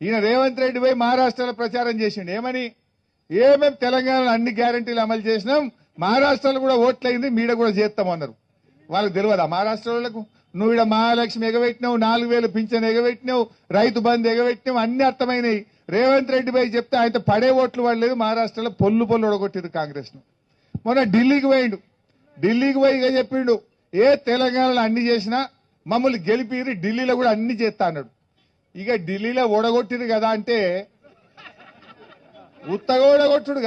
ఈయన రేవంత్ రెడ్డి పోయి మహారాష్ట్రలో ప్రచారం చేసిండు ఏమని ఏమేం తెలంగాణలో అన్ని గ్యారంటీలు అమలు చేసినాం మహారాష్ట్రలో కూడా ఓట్లయింది మీడ కూడా చేస్తామన్నారు వాళ్ళకి తెలియదా మహారాష్ట్ర వాళ్ళకు నువ్వు ఇక్కడ మహాలక్ష్మి ఎగబెట్టినావు 4000 పింఛన్ ఎగబెట్టినావు రైతు బంధు ఎగబెట్టినావు అన్ని అర్థమైనాయి రేవంత్ రెడ్డి పోయి చెప్తే ఆయన పడే ఓట్లు పడలేదు మహారాష్ట్రలో పొల్లు ఒడగొట్టిరు కాంగ్రెస్ ను మొన్న ఢిల్లీకి పోయిండు ఢిల్లీకి పోయి ఇక చెప్పిండు ఏ తెలంగాణలో అన్ని చేసినా మమ్మల్ని గెలిపిరి ఢిల్లీలో కూడా అన్ని చేస్తా అన్నాడు ఇక ఢిల్లీలో ఓడగొట్టిరు కదా అంటే ఉత్తగా ఓడగొట్టుడు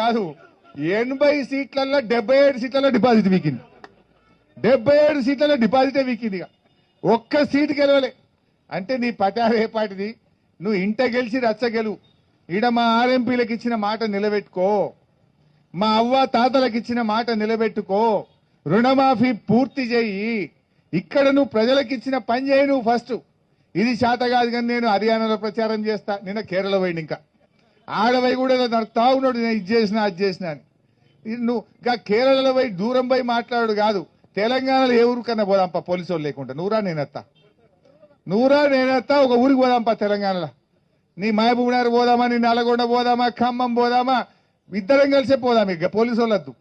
కాదు 80 సీట్లలో 77 సీట్లలో డిపాజిట్ వీకింది 77 సీట్లలో డిపాజిటే వీకింది ఇక ఒక్క సీటు గెలవలే అంటే నీ పటారు ఏ పాటిది నువ్వు ఇంట గెలిచి రచ్చ గెలువు ఈడ మా ఆర్ఎంపీలకు ఇచ్చిన మాట నిలబెట్టుకో మా అవ్వ తాతలకు ఇచ్చిన మాట నిలబెట్టుకో రుణమాఫీ పూర్తి చేయి ఇక్కడ నువ్వు ప్రజలకు ఇచ్చిన పని చేయి నువ్వు ఫస్ట్ ఇది శాత కాదు కానీ నేను హర్యానాలో ప్రచారం చేస్తా నిన్న కేరళ పోయింది ఇంకా ఆడవై కూడా నడుతా ఉన్నాడు నేను ఇది చేసినా అది చేసినా అని నువ్వు ఇంకా కేరళలో పోయి దూరం పోయి మాట్లాడు కాదు తెలంగాణలో ఏ ఊరికన్నా పోదాంపా పోలీసు వాళ్ళు లేకుండా నువ్వురా నేనెత్తా ఒక ఊరికి పోదాంపా తెలంగాణలో నీ మహబూబ్ నగర్ పోదామా నీ నల్గొండ పోదామా ఖమ్మం పోదామా ఇద్దరం కలిసే పోదాం ఇక పోలీసు వాళ్ళొద్దు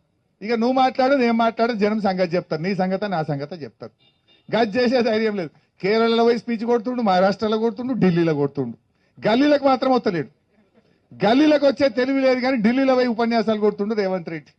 ఇక నువ్వు మాట్లాడు నేను మాట్లాడు జనం సంగతి చెప్తారు నీ సంగతి నా సంగతి చెప్తారు గది చేసే ధైర్యం లేదు కేరళలో పోయి స్పీచ్ కొడుతుండు మహారాష్ట్రలో కొడుతుండు ఢిల్లీలో కొడుతుండు గల్లీలకు మాత్రం వస్తలేడు గల్లీలకు వచ్చే తెలివి లేదు కానీ ఢిల్లీలో పోయి ఉపన్యాసాలు కొడుతుండు రేవంత్ రెడ్డి